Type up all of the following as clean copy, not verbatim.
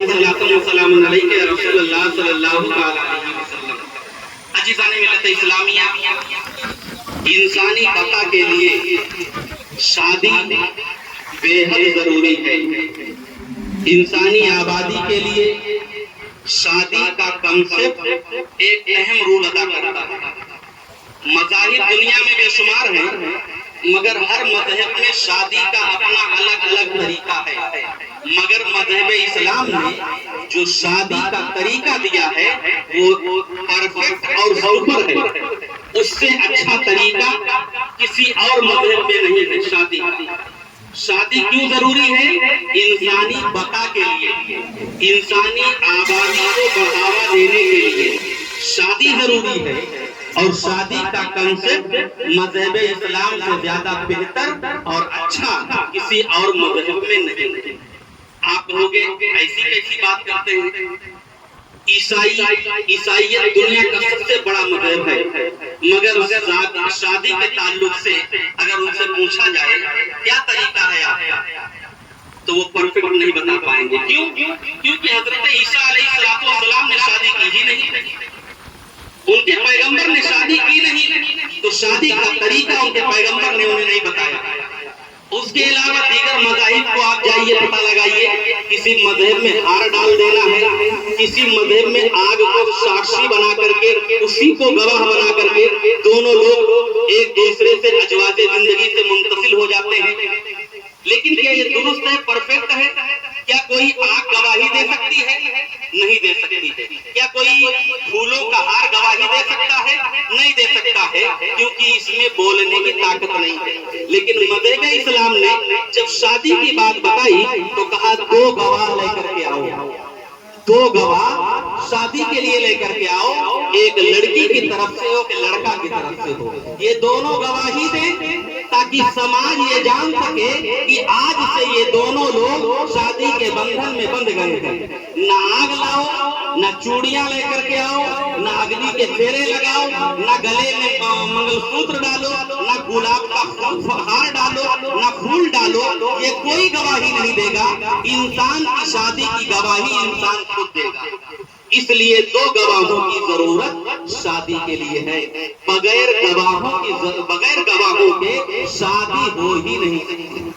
السلام علیکم رسول اللہ صلی اللہ علیہ وسلم۔ عزیزان ملت اسلامیہ، انسانی بقا کے لیے شادی بے حد ضروری ہے۔ انسانی آبادی کے لیے شادی کا کنسیپٹ ایک اہم رول ادا کرتا ہے۔ مذاہب دنیا میں بے شمار ہیں، مگر ہر مذہب میں شادی کا اپنا الگ الگ طریقہ ہے۔ مگر مذہب اسلام نے جو شادی کا طریقہ دیا ہے وہ پرفیکٹ اور سپر ہے۔ اس سے اچھا طریقہ کسی اور مذہب میں نہیں ہے۔ شادی کیوں ضروری ہے؟ انسانی بقا کے لیے، انسانی آبادی کو بڑھاوا دینے کے لیے شادی ضروری ہے۔ اور شادی کا کنسیپٹ مذہب اسلام سے زیادہ بہتر اور اچھا کسی اور مذہب میں نہیں۔ آپ لوگ ایسی کیسی بات کرتے ہیں؟ عیسائیت دنیا کا سب سے بڑا مذہب ہے، مگر شادی کے تعلق سے اگر ان سے پوچھا جائے کیا طریقہ ہے آپ، تو وہ پرفیکٹ نہیں بتا پائیں گے۔ کیوں؟ کیونکہ حضرت عیسیٰ علیہ السلام نے شادی کی ہی نہیں، ان کے پیغمبر نے شادی کی نہیں، تو شادی کا طریقہ ان کے پیغمبر نے انہیں نہیں بتایا۔ اس کے علاوہ دیگر مذاہب کو آپ جائیے پتہ لگائیے، کسی مذہب میں ہار ڈال دینا ہے، کسی مذہب میں آگ کو ساکشی بنا کر کے اسی کو گواہ بنا کر کے دونوں لوگ ایک دوسرے سے ازواج زندگی سے منتقل ہو جاتے ہیں۔ لیکن کیا یہ درست ہے، پرفیکٹ ہے؟ کیا کوئی آگ گواہی دے سکتی ہے؟ نہیں دے سکتی ہے۔ کیا کوئی پھولوں کا ہار گواہی دے سکتا ہے؟ نہیں دے سکتا ہے، کیونکہ اس میں بولنے کی طاقت نہیں ہے۔ لیکن مذہب اسلام نے جب شادی کی بات بتائی تو کہا دو گواہ لے کر کے آؤ، دو گواہ شادی کے لیے لے کر کے آؤ، ایک لڑکی کی طرف سے ہو کہ لڑکا کی طرف سے ہو، یہ دونوں گواہی دیں تاکہ سماج یہ جان سکے کہ آج سے یہ دونوں لوگ شادی کے بندھن میں بندھ گئے ہیں۔ نہ آگ لاؤ، نہ چوڑیاں لے کر کے آؤ، نہ اگنی کے پھیرے لگاؤ، نہ گلے میں منگل سوتر ڈالو، نہ گلاب کا ہار ڈالو، نہ پھول ڈالو، یہ کوئی گواہی نہیں دے گا۔ انسان کی شادی کی گواہی انسان خود دے گا۔ اس لیے دو گواہوں کی ضرورت شادی کے لیے ہے۔ بغیر گواہوں کے شادی ہو ہی نہیں سکتی،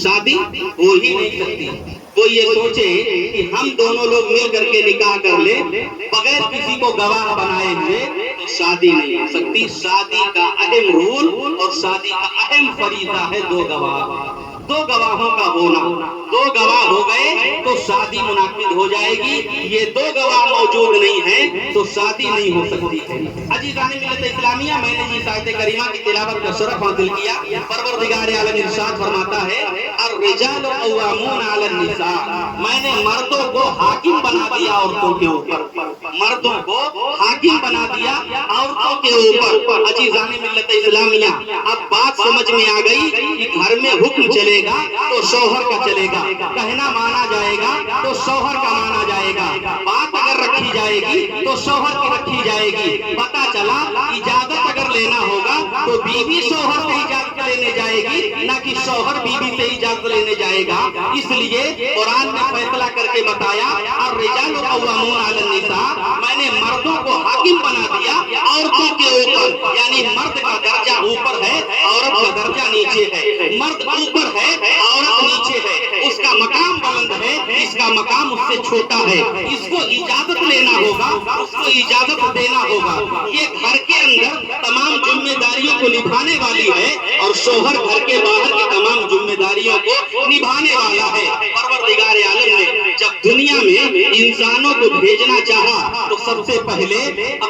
شادی ہو ہی نہیں سکتی۔ کوئی یہ سوچے کہ ہم دونوں لوگ مل کر کے نکاح کر لیں بغیر کسی کو گواہ بنائے ہوئے، تو شادی نہیں ہو سکتی۔ شادی کا اہم رول اور شادی کا اہم فریضہ ہے دو گواہ، دو گواہوں کا ہونا۔ دو گواہ ہو گئے تو شادی منعقد ہو جائے گی۔ یہ دو گواہ موجود نہیں ہیں تو شادی نہیں ہو سکتی ہے۔ عزیزان ملت اسلامیہ، میں نے اس آیت کریمہ کی تلاوت کا شرف حاصل کیا۔ پروردگار عالم ارشاد فرماتا ہے الرجال قوامون علی النساء، میں نے مردوں کو حاکم بنا دیا عورتوں کے اوپر، مردوں کو حاکم بنا دیا عورتوں کے اوپر۔ عزیزان ملت اسلامیہ، اب بات سمجھ میں آ گئی کہ گھر میں حکم چلے گا تو شوہر کا چلے گا، کہنا مانا جائے گا تو شوہر کا مانا جائے گا، بات اگر رکھی جائے گی تو شوہر کی رکھی جائے گی۔ پتہ چلا اجازت اگر لینا ہوگا تو بیوی شوہر سے اجازت لینے جائے گی، نہ کہ شوہر بیوی سے اجازت لینے جائے گا۔ اس لیے قرآن نے فیصلہ کر کے بتایا الرجال قوامون علی النساء، میں نے مردوں کو حاکم بنا دیا عورتوں کے اوپر، یعنی مرد کا درجہ اوپر ہے، عورت کا درجہ نیچے ہے۔ مرد اوپر ہے، عورت نیچے ہے، اس کا مقام بلند ہے، اس کا مقام اس سے چھوٹا ہے۔ اس کو اجازت لینا ہوگا، اس کو اجازت دینا ہوگا۔ یہ گھر کے اندر تمام ذمہ داریوں کو نبھانے والی ہے اور شوہر گھر کے باہر کی تمام ذمہ داریوں کو نبھانے والا ہے۔ پروردگار عالم نے جب دنیا میں انسانوں کو بھیجنا چاہا تو سب سے پہلے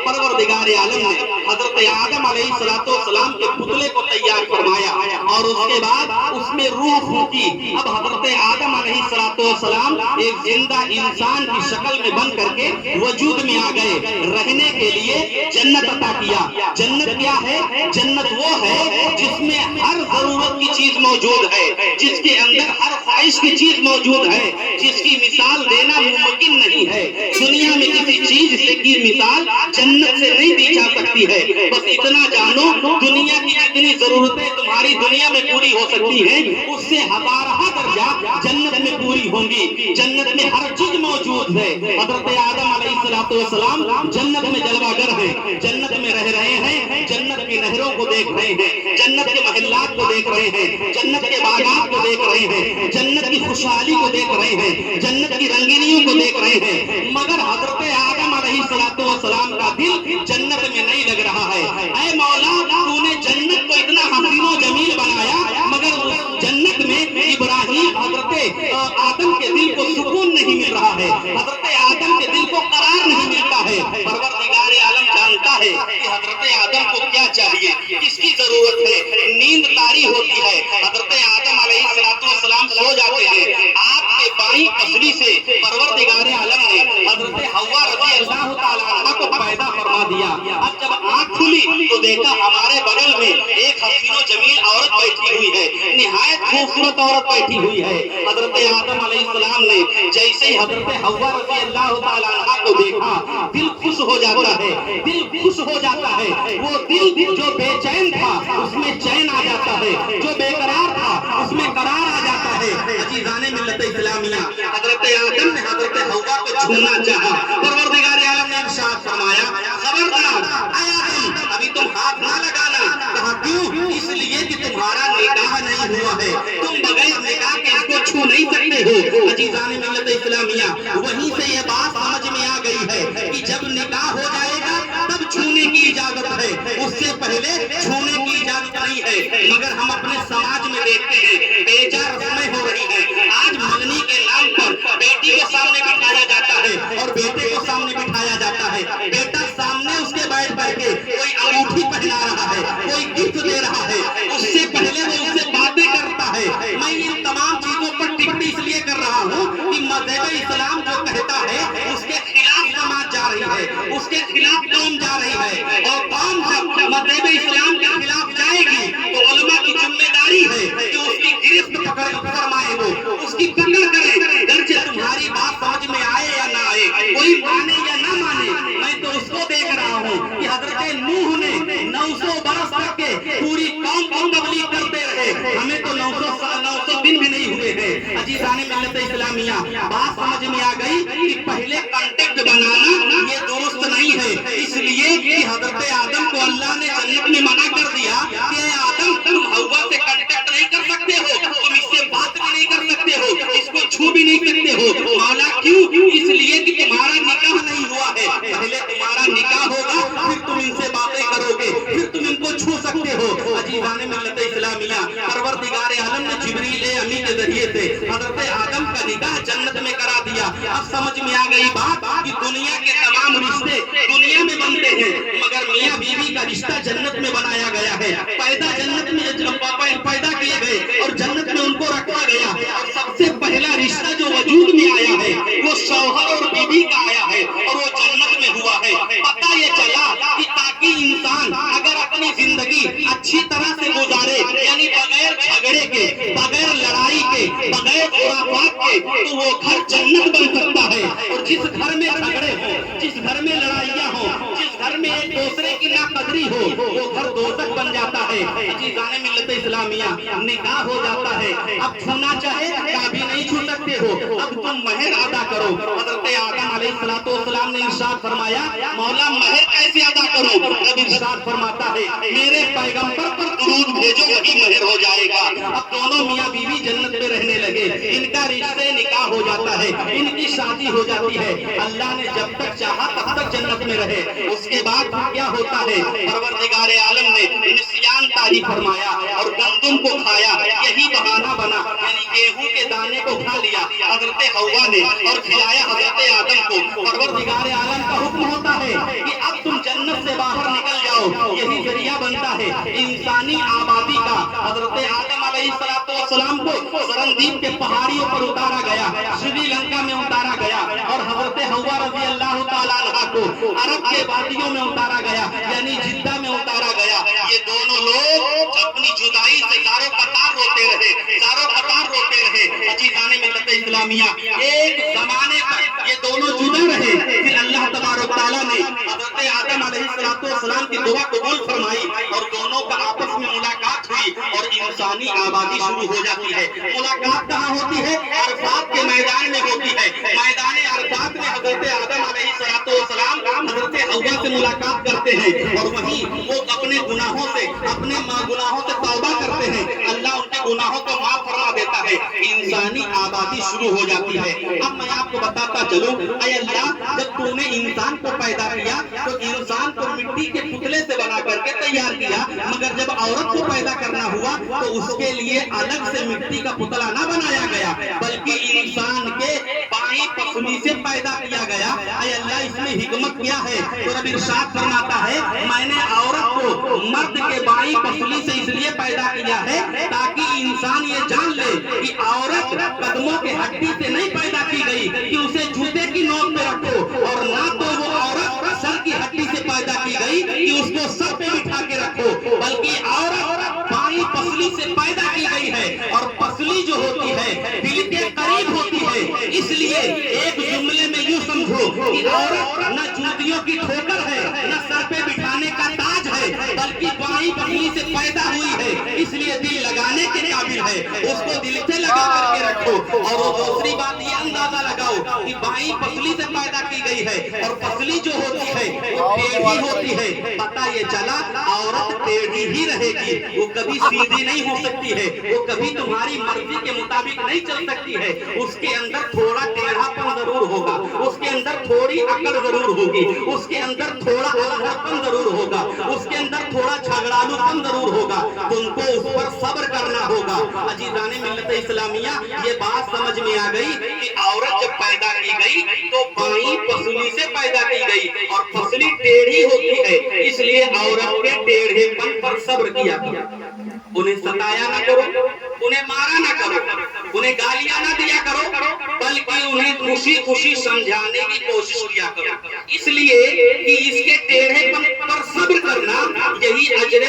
پروردگار عالم نے حضرت آدم علیہ السلام کے پتلے کو تیار فرمایا اور اس کے بعد اس میں روح پھونکی۔ اب حضرت آدم علیہ السلام ایک زندہ انسان کی شکل میں بن کر کے وجود میں آ گئے، رہنے کے لیے جنت عطا کیا۔ جنت کیا ہے؟ جنت وہ ہے جس میں ہر ضرورت کی چیز موجود ہے، جس کے اندر ہر خواہش کی چیز موجود ہے، جس کی مثال مثال دینا ممکن نہیں ہے. دنیا میں کسی چیز کی مثال جنت سے نہیں دی جا سکتی ہے. بس اتنا جانو دنیا کی جتنی ضرورتیں تمہاری دنیا میں پوری ہو سکتی ہیں اس سے ہزارہ درجہ جنت میں پوری ہوں گی. جنت میں ہر چیز موجود ہے. حضرت آدم علیہ السلام جنت میں جلوہ گر ہیں, جنت میں رہ رہے ہیں, جنت کی نہروں کو دیکھ رہے ہیں, جنت کے محلات کو دیکھ رہے ہیں, جنت کے باغات کو دیکھ رہے ہیں, جنت کی خوشحالی کو دیکھ رہے ہیں, جنت کی رنگینیوں کو دیکھ رہے ہیں. مگر حضرت آدم علیہ السلام کا دل جنت میں نہیں لگ رہا ہے. اے مولا تو نے جنت کو اتنا حسین و جمیل بنایا مگر اس جنت میں ابراہیم حضرت آدم کے دل کو سکون نہیں مل رہا ہے, حضرت آدم کے دل کو قرار نہیں ملتا ہے. پروردگار عالم جانتا ہے کہ حضرت آدم کو کیا چاہیے, کس کی ضرورت ہے. نیند طاری ہوتی ہے, حضرت آدم علیہ السلام سو جاتے ہیں. آپ کے بائیں پسلی سے پروردگار عالم نے حضرت حوا رضی اللہ تعالیٰ عنہ کو پیدا فرما دیا. اب جب آنکھ کھلی تو دیکھا ہمارے بغل میں ایک حسین و جمیل عورت بیٹھی ہوئی ہے, نہایت خوبصورت عورت بیٹھی ہوئی ہے. حضرت آدم علیہ السلام نے جیسے ہی حضرت حوا رضی اللہ تعالیٰ عنہ کو دیکھا دل خوش ہو جاتا ہے, دل خوش ہو جاتا ہے. وہ دل جو بے چین تھا اس میں چین آ جاتا ہے, جو بے قرار تھا اس میں قرار آ جاتا ہے. عزیزان ملت اسلامیہ, حضرت آدم نے حضرت حوا کو چھونا چاہا. پروردگار عالم نے ارشاد فرمایا خبردار اے آدم ابھی تم ہاتھ نہ لگانا. کہا کیوں؟ اس لیے کہ تمہارا نکاح نہیں ہوا ہے, تم بغیر نکاح کے اس کو چھو نہیں سکتے ہو. عزیزان ملت اسلامیہ, وہیں سے یہ بات سمجھ میں آ گئی ہے کہ جب نکاح ہو جائے گا تب چھونے کی اجازت ہے, اس سے پہلے چھونے کی اجازت نہیں ہے. مگر ہم اپنے سماج میں دیکھتے ہیں بے جا رسمیں ہو رہی ہیں. آج منگنی کے نام پر بیٹی کو سامنے بٹھایا جاتا ہے اور بیٹے کو سامنے بٹھایا جاتا ہے. بیٹا سامنے اس کے بیٹھ کر کے کوئی انگوٹھی پہنا رہا ہے, کوئی گفٹ دے رہا ہے, اس سے پہلے وہ اس سے باتیں کرتا ہے. میں ان تمام چیزوں پر ٹپڑی اس لیے کر رہا ہوں کہ مذہب اسلام جو کہتا ہے اس کے خلاف سماج جا رہی ہے, اس کے خلاف قوم جا رہی ہے. اور قوم جب مذہب اسلام کے خلاف جائے گی تو علماء کی ذمہ داری ہے کہ اس کی گرفت پکڑ فرمائے, وہ اس کی پکڑ کرے. گرچہ تمہاری بات سمجھ میں آئے یا نہ آئے, کوئی مانے یا نہ مانے, میں تو اس کو دیکھ رہا ہوں کہ حضرت نوح نے 900 برس تک کے پوری قوم کو تبلیغ کرتے رہے. ہمیں تو 900 دن بھی نہیں ہوئے ہیں. عزیزان ملت اسلامیہ, بات سمجھ میں آ گئی کہ پہلے کانٹیکٹ بنانا یہ درست نہیں ہے. اس لیے کہ حضرت آدم کو اللہ نے جنت میں منع کر دیا کہ اے آدم تم حوا سے کانٹیکٹ نہیں کر سکتے ہو, تم اس سے بات بھی نہیں کر سکتے ہو, اس کو چھو بھی نہیں سکتے ہو. مولا کیوں؟ اس لیے کہ تمہارا نکاح نہیں ہوا ہے. پہلے تمہارا نکاح ہوگا پھر تم ان سے باتیں کرو گے, پھر تم ان کو چھو سکتے ہو. عزیزان ملت اسلامیہ, پروردگار عالم نے جبریل امی کے ذریعے سے حضرت آدم کا نکاح جنت میں کرا دیا. اب سمجھ میں آ گئی بات کہ دنیا کے تمام رشتے دنیا میں بنتے ہیں مگر میاں بیوی کا رشتہ جنت میں بنایا گیا ہے. پیدا جنت میں پیدا کیے گئے اور جنت میں ان کو رکھا گیا. اور سب سے پہلا رشتہ جو وجود میں آیا ہے وہ شوہر اور بیوی کا آیا ہے اور وہ جنت میں ہوا ہے. پتہ یہ چلا کہ تاکہ انسان اگر اپنی زندگی اچھی طرح سے گزارے, یعنی بغیر جھگڑے کے, بغیر لڑائی کے, بغیر خرافات کے, تو وہ گھر جنت بن سکتا ہے. اور جس گھر میں جھگڑے ہوں, جس گھر میں لڑائیاں ہوں, جس گھر میں ایک دوسرے کی ناقدری ہو, وہ گھر دوزخ بن جاتا ہے. عزیزان ملت اسلامیہ, نکاح ہو جاتا ہے, اب چھونا چاہے کبھی نہیں چھو سکتے ہو, اب تم مہر ادا کرو. حضرت آدم علیہ السلام نے ارشاد فرمایا مولا مہر کیسے ادا کروں؟ اب ارشاد فرماتا ہے میرے پیغمبر پر درود بھیجو وہی مہر ہو جائے گا. اب دونوں میاں بیوی جنت میں رہنے لگے, ان کا رشتے نکاح ہو جاتا ہے, ان کی شادی ہو جاتی ہے. اللہ نے جب تک چاہا تب تک جنت میں رہے. اس کے بعد کیا ہوتا ہے, پروردگار عالم نے نسیان طاری فرمایا اور گندم کو کھایا. یہی بہانہ بنا, یعنی گیہوں کے دانے کو کھا لیا حضرت حوا نے اور کھلایا حضرت آدم کو. پروردگار عالم کا حکم ہوتا ہے کہ اب تم جنت سے باہر نکل جاؤ. یہی ذریعہ بنتا ہے انسانی آبادی کا. حضرت آدم علیہ السلام کو سرندیپ کے پہاڑیوں پر اتارا گیا, سری لنکا میں اتارا گیا, اور حضرت حوا رضی اللہ تعالیٰ عنہ کو عرب کے وادیوں میں اتارا گیا, یعنی جدہ میں اتارا گیا. یہ دونوں لوگ اپنی جدائی سے زارو قطار روتے رہے, زارو قطار روتے رہے. عزیزان ملت اسلامیہ ایک زمانے تک یہ دونوں جدا رہے، پھر اللہ تبارک تعالیٰ نے حضرت آدم علیہ السلام کی دعا قبول فرمائی اور دونوں کا آپس میں ملاقات ہوئی اور انسانی آبادی شروع ہو جاتی ہے۔ ملاقات کہاں ہوتی ہے؟ عرفات کے میدان میں ہوتی ہے۔ میدان عرفات میں حضرت آدم علیہ السلام حضرت حوا سے ملاقات کرتے ہیں اور وہیں وہ اپنے گناہوں سے توبہ کرتے ہیں، اللہ ان کے گناہوں کو معاف فرما دیتا ہے، انسانی آبادی شروع ہو جاتی ہے۔ اب میں آپ کو بتاتا چلوں، اے اللہ جب تو نے انسان کو پیدا کیا تو انسان کو مٹی کے پتلے سے بنا کر کے تیار کیا، مگر جب عورت کو پیدا کرنا ہوا تو اس کے لیے الگ سے مٹی کا پتلا نہ بنایا گیا بلکہ انسان کے بائیں پسلی سے پیدا کیا گیا۔ اے اللہ اس میں حکمت کیا ہے؟ تو رب ارشاد فرماتا ہے میں نے عورت کو مرد کے بائیں پسلی سے اس لیے پیدا کیا ہے تاکہ انسان یہ جان لے کہ عورت قدموں کے ہڈی سے نہیں پیدا کی گئی کہ اسے جوتے کی نوک پہ رکھو، اور نہ تو وہ عورت سر کی ہڈی سے پیدا کی گئی کہ اس کو سر پہ بٹھا کے رکھو، بلکہ عورت بائیں پسلی سے پیدا کی گئی ہے اور پسلی جو ہوتی ہے دل کے قریب ہوتی ہے۔ اس لیے ایک جملے میں یوں سمجھو کہ عورت نہ جوتیوں کی ٹھوکر ہے نہ سر پہ بٹھانے کا تاج ہے بلکہ بائیں پسلی سے پیدا ہوئی ہے، اس لیے دل لگانے کے قابل ہے، اس کو دل سے لگا کر کے رکھو۔ اور وہ دوسری بات یہ اندازہ لگاؤ کہ بائیں پسلی سے پیدا کی گئی ہے اور پسلی جو ہوتی ہے وہ ٹیڑھی ہوتی ہے، پتہ یہ چلا عورت ٹیڑھی ہی رہے گی، وہ کبھی سیدھی نہیں ہو سکتی ہے، وہ کبھی تمہاری مرضی کے مطابق نہیں چل سکتی ہے، اس کے اندر تھوڑا ٹیڑھا پن ضرور ہوگا، اس کے اندر تھوڑی عقل ضرور ہوگی، اس کے اندر تھوڑا الہڑپن ضرور ہوگا، اس کے اندر تھوڑا جھگڑالو پن ضرور ہوگا، تم کو اس پر صبر کرنا ہوگا۔ عزیزان ملت اسلامیہ یہ بات سمجھ میں آ گئی کہ عورت جب پیدا کی گئی تو بائیں پسلی سے پیدا کی گئی اور پسلی ٹیڑھی ہوتی ہے، اس لیے عورت کے ٹیڑھے پن پر صبر کیا گیا۔ انہیں ستایا نہ کرو، انہیں مارا نہ کرو، انہیں گالیاں نہ دیا کرو، بلکہ انہیں خوشی خوشی سمجھانے کی کوشش کیا کرو، اس لیے کہ اس کے ٹیڑھے پن پر صبر کرنا یہی اجر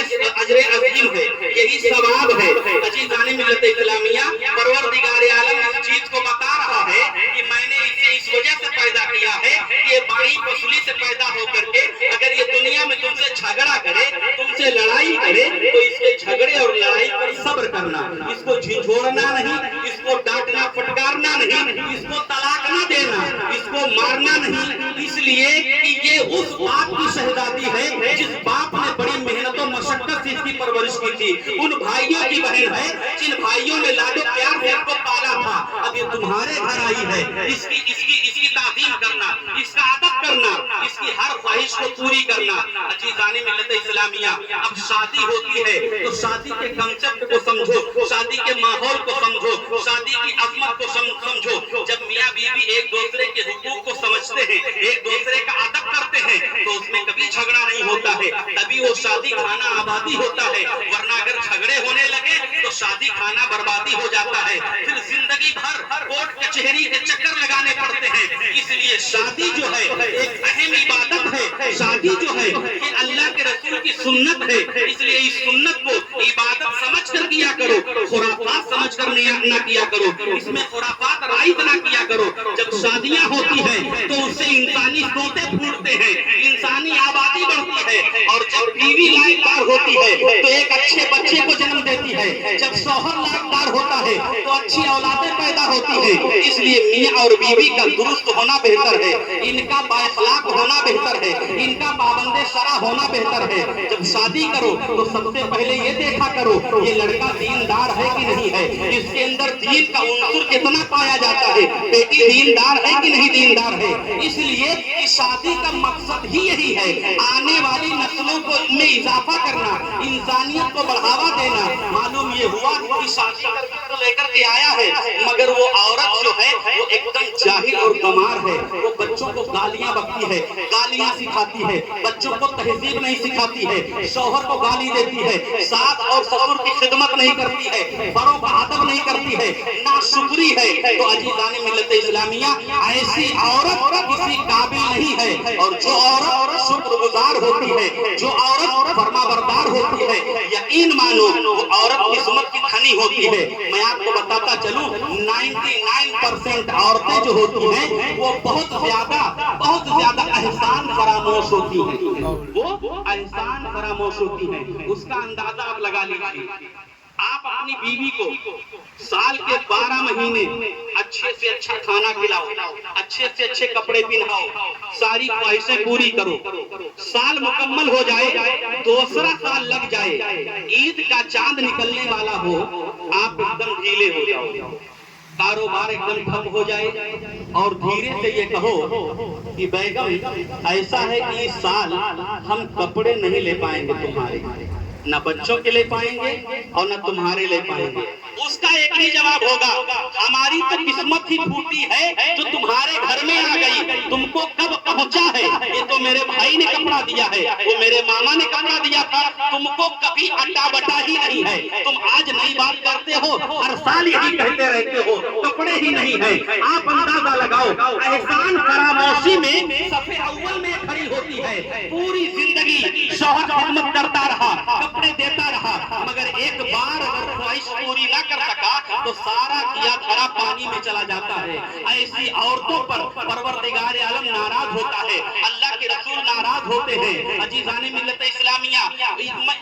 عظیم ہے، یہی ثواب ہے۔ عزیزان ملت اسلامیہ پروردگار عالم اس چیز کو بتا رہا ہے کہ میں نے اسے اس وجہ سے پیدا کیا ہے کہ یہ بائیں پسلی سے پیدا ہو کر کے اگر یہ دنیا میں تم سے جھگڑا کرے، تم سے لڑائی کرے تو اس کے جھگڑے اور لڑائی پر صبر کرنا، اس کو جھنجھوڑنا نہیں، اس کو ڈانٹنا پھٹکارنا نہیں، اس کو طلاق نہ دینا، اس کو مارنا نہیں، اس لیے کہ یہ اس باپ کی شہزادی ہے جس باپ نے بڑی محنت و مشقت سے اس کی پرورش کی تھی، ان بھائیوں کی بہن ہے جن بھائیوں نے لاڈو پیار سے اس کو پالا تھا، اب یہ تمہارے گھر آئی ہے، اس کی تعظیم کرنا، اس کا ادب کرنا، اس کی ہر خواہش کو پوری کرنا۔ عزیزان ملت اسلامیہ اب شادی ہوتی ہے تو شادی کے کنسپٹ کو سمجھو، شادی کے ماحول کو سمجھو، شادی کی عظمت کو سمجھو۔ جب میاں بیوی ایک دوسرے کے حقوق کو سمجھتے ہیں، ایک دوسرے کا ادب کرتے ہیں تو اس میں کبھی جھگڑا نہیں ہوتا ہے، تبھی وہ شادی خانہ آبادی ہوتا ہے، ورنہ اگر جھگڑے ہونے لگے تو شادی خانہ بربادی ہو جاتا ہے، پھر زندگی بھر کورٹ کچہری کے چکر لگانے پڑتے ہیں۔ اس لیے شادی جو ہے ایک اہم عبادت ہے، شادی جو ہے یہ اللہ کے رسول کی سنت ہے، اس لیے اس سنت کو عبادت سمجھ کر کیا کرو، خرافات سمجھ کر نہ کیا کرو، اس میں خرافات رائج نہ کیا کرو۔ جب شادیاں ہوتی ہیں تو اس سے انسانی سوتے پھوٹتے ہیں، انسانی آبادی بڑھتی ہے، اور جب بیوی لائقدار ہوتی ہے تو ایک اچھے بچے کو جنم دیتی ہے، جب شوہر لائقدار ہوتا ہے تو اچھی اولادیں پیدا ہوتی ہیں۔ اس لیے میاں اور بیوی کا درست ہونا بہتر ہے، ان کا بااخلاق ہونا بہتر ہے، ان کا پابند شرع ہونا بہتر ہے۔ جب شادی کرو تو سب سے پہلے یہ دیکھا کرو یہ لڑکا دیندار ہے کہ نہیں ہے، اس کے اندر دین کا عنصر کتنا پایا جاتا ہے، بیٹی دیندار ہے کہ نہیں دیندار ہے۔ اس لیے کہ شادی کا مقصد ہی یہی ہے، آنے والی نسلوں کو میں اضافہ کرنا، انسانیت کو بڑھاوا دینا۔ معلوم یہ ہوا کہ شادی لے کر کے آیا ہے مگر وہ عورت جو ہے وہ ایک دم جاہل اور گمار ہے، وہ بچوں کو گالیاں بکتی ہے، گالیاں سکھاتی ہے، بچوں کو تہذیب نہیں سکھاتی ہے، شوہر کو گالی دیتی ہے، ساس اور سسر کی خدمت نہیں کرتی ہے، بڑوں کا ادب نہیں کرتی ہے، ناشکری ہے۔ تو عزیزان ملت اسلامیہ ایسی عورت کسی قابل نہیں ہے، اور جو عورت شکر گزار ہوتی ہے. جو عورت فرما بردار ہوتی ہے یقین مانو وہ عورت قسمت کی کھنی ہوتی ہے. میں آپ کو بتاتا چلوں 99% عورتیں جو ہوتی ہیں وہ بہت زیادہ احسان فراموش ہوتی ہیں. وہ احسان فراموش ہوتی ہیں. اس کا اندازہ آپ لگا لیجیے. آپ اپنی بیوی کو سال کے 12 مہینے اچھے سے اچھا کھانا کھلاؤ, اچھے سے اچھے کپڑے پہناؤ, ساری خواہشیں پوری کرو. سال مکمل ہو جائے, دوسرا سال لگ جائے, عید کا چاند نکلنے والا ہو, آپ ایک دم ڈھیلے ہو جاؤ, کاروبار ایک دم ٹھپ ہو جائے اور دھیرے سے یہ کہو کہ بیگم ایسا ہے کہ اس سال ہم کپڑے نہیں لے پائیں گے تمہارے, نہ بچوں کے لے پائیں گے اور نہ تمہارے لے پائیں گے. اس کا ایک ہی جواب ہوگا, ہماری تو قسمت ہی پھوٹی ہے جو تمہارے گھر میں آ گئی. تم کو کب پہنچا ہے یہ تو میرے بھائی نے کپڑا دیا ہے, وہ میرے ماما نے کپڑا دیا تھا. تم کو کبھی اٹا بٹا ہی نہیں ہے. تم آج نئی بات کرتے ہو, ہر سال یہی کہتے رہتے ہو کپڑے ہی نہیں ہے. آپ اندازہ لگاؤ احسان فراموشی میں صف اول میں کھڑی ہوتی ہے. پوری زندگی شوہر خدمت کرتا رہا, کپڑے دیتا رہا, مگر ایک بار اگر خواہش پوری نہ کر سکا تو سارا کیا دھرا پانی میں چلا جاتا ہے. ایسی عورتوں پر پروردگار عالم ناراض ہوتا ہے, اللہ کے رسول ناراض ہوتے ہیں. عزیزان ملت اسلامیہ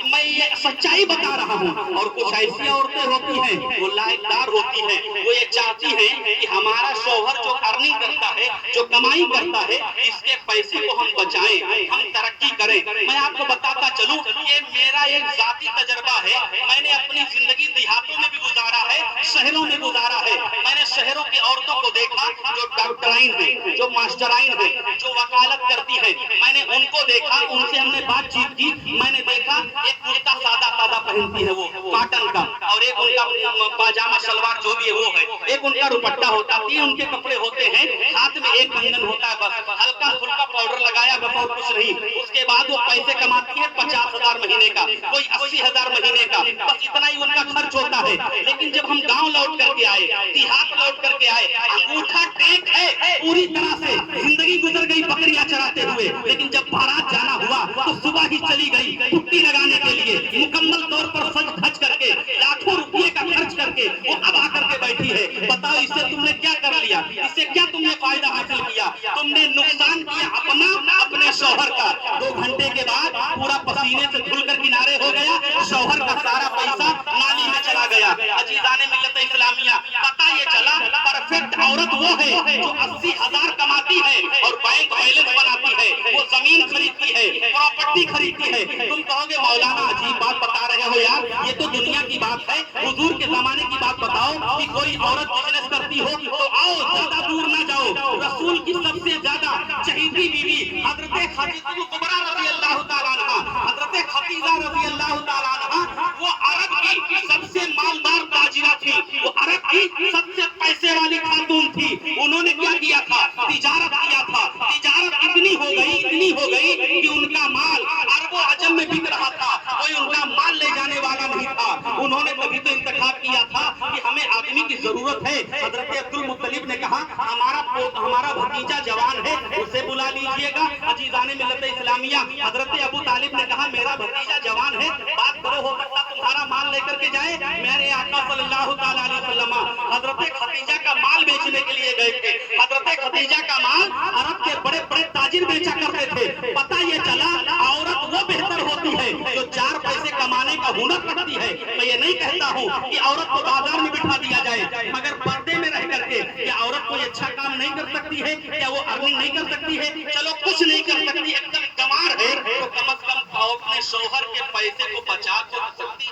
میں یہ سچائی بتا رہا ہوں. اور کچھ ایسی عورتیں ہوتی ہیں وہ لائقدار ہوتی ہیں, وہ یہ چاہتی ہیں کہ ہمارا شوہر جو ارننگ کرتا ہے, جو کمائی کرتا ہے, اس کے پیسے کو ہم بچائیں, ہم ترقی کریں. میں آپ کو بتاتا چلوں یہ میرا ایک ذاتی تجربہ ہے. میں نے اپنی زندگی دیہاتوں میں بھی گزارا ہے, شہروں میں گزارا ہے. میں نے شہروں کی عورتوں کو دیکھا جو ڈاکٹرائن ہیں, جو ماسٹرائن ہیں, جو وکالت کرتی ہیں. میں نے ان کو دیکھا, ان سے ہم نے بات چیت کی. میں نے دیکھا ایک کرتا سادہ پہنتی ہے وہ کاٹن کا, اور ایک ان کا پاجامہ شلوار جو بھی ہے وہ ہے, ایک ان کا دوپٹہ ہوتا ہے. ان کے کپڑے ہوتے ہیں, ہاتھ میں ایک کنگن ہوتا ہے, بس ہلکا پھلکا پاؤڈر لگایا بس اور کچھ نہیں. اس کے بعد وہ پیسے کماتی ہے 50,000 مہینے کا, کوئی 80,000 مہینے کا, بس اتنا ہی ان کا خرچ ہوتا ہے. لیکن جب ہم گاؤں لوٹ کر کے آئے, دیہات لوٹ کر کے آئے, انگوٹھا ٹیک ہے پوری طرح سے, زندگی گزر گئی بکریاں چراتے ہوئے. لیکن جب بارات جانا ہوا تو صبح ہی چلی گئی ٹکٹی لگانے کے لیے, مکمل طور پر سج دھج کر کے, لاکھوں روپئے کا خرچ کر کے وہ اب آ کر کے بیٹھی ہے. بتاؤ اس سے تم نے کیا کر لیا, اس سے کیا تم نے فائدہ حاصل کیا؟ تم نے نقصان کیا اپنے شوہر کا. 2 گھنٹے کے بعد پورا پسینے سے دھل کر کنارے ہو گیا, شوہر کا سارا پیسہ نالی میں چلا گیا. عزیزان ملت اسلامیہ پتہ یہ چلا پرفیکٹ عورت وہ ہے جو 80,000 کماتی ہے اور بینک بیلنس بناتی ہے, وہ زمین خریدتی ہے, پراپرٹی خریدتی ہے. تم کہو گے مولانا عجیب بات بتا رہے ہو یار, یہ تو دنیا کی بات ہے, حضور کے زمانے کی بات بتاؤ کہ کوئی عورت بزنس کرتی ہو تو آؤ زیادہ دور نہ جاؤ. رسول کی سب سے زیادہ چہیتی بیوی حضرت خدیجہ کبریٰ رضی اللہ تعالیٰ عنہا, حضرت خدیجہ رضی اللہ تعالیٰ عنہا وہ عرب کی سب سے مالدار تاجرہ تھی, وہ عرب کی سب سے پیسے والی خاتون تھی. انہوں نے کیا کیا تھا, تجارت کیا تھا. تجارت اتنی ہو گئی کہ ان کا مال عرب و عجم میں بک رہا تھا, کوئی ان کا مال لے جانے والا نہیں تھا. انہوں نے کبھی تو انتخاب کیا تھا کہ ہمیں آدمی کی ضرورت ہے. حضرت عبد المطلب نے کہا ہمارا بھتیجا جوان ہے, اسے بلا لیجئے گا. عزیزان ملت اسلامیہ حضرت ابو طالب نے کہا میرا بھتیجا جوان ہے, بات کرو, ہو سکتا تمہارا مال لے کر کے جائے. میرے آقا صلی اللہ تعالیٰ علیہ وسلم حضرت خدیجہ کا مال بیچنے کے لیے گئے تھے. حضرت خدیجہ کا مال عرب کے بڑے بڑے تاجر بیچا کرتے تھے. پتہ یہ چلا عورت وہ بہتر ہوتی ہے جو 4 پیسے کمانے کا ہنر رکھتی ہے. میں یہ نہیں کہتا ہوں کہ عورت کو بازار میں بٹھا دیا جائے, مگر پردے میں رہ کر کے کیا عورت کوئی اچھا کام نہیں کر سکتی ہے؟ کیا وہ ارننگ نہیں کر سکتی ہے؟ چلو کچھ نہیں کر سکتی, ایک دم گنوار ہے, تو کم از کم اپنے شوہر کے پیسے کو بچا تو سکتی,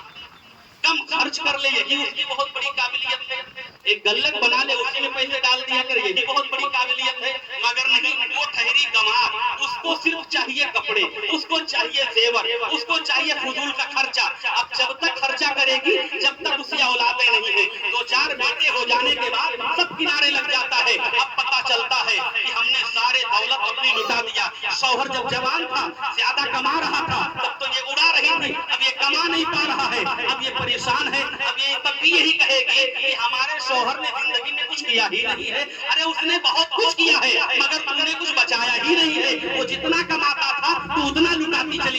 کم خرچ کر لے, یہی اس کی بہت بڑی قابلیت ہے. ایک گلک بنا لے, اسی میں پیسے ڈال دیا کر, یہی بہت بڑی قابلیت ہے. مگر نہیں, وہ ٹھہری گنوار, اس کو صرف چاہیے کپڑے, اس کو چاہیے زیور, اس کو چاہیے فضول کا خرچہ. اب جب تک خرچہ کرے گی جب تک اسی اولادیں نہیں ہیں, 2-4 بیٹے ہو جانے کے بعد سب کنارے لگ جاتا ہے. اب پتا چلتا ہے کہ ہم نے سارے دولت اپنی لٹا دیا. شوہر جب جوان تھا, زیادہ کما رہا تھا, تب تو یہ اڑا رہی تھی, اب یہ کما نہیں پا رہا ہے, اب یہ پریشان ہے. اب یہ تب بھی یہی کہے گی کہ ہمارے شوہر نے زندگی میں کچھ کیا ہی نہیں ہے. ارے اس نے بہت کچھ کیا ہے, مگر تم نے کچھ بچایا ہی نہیں ہے. وہ جتنا کماتا تھا تو اتنا لٹاتی چلی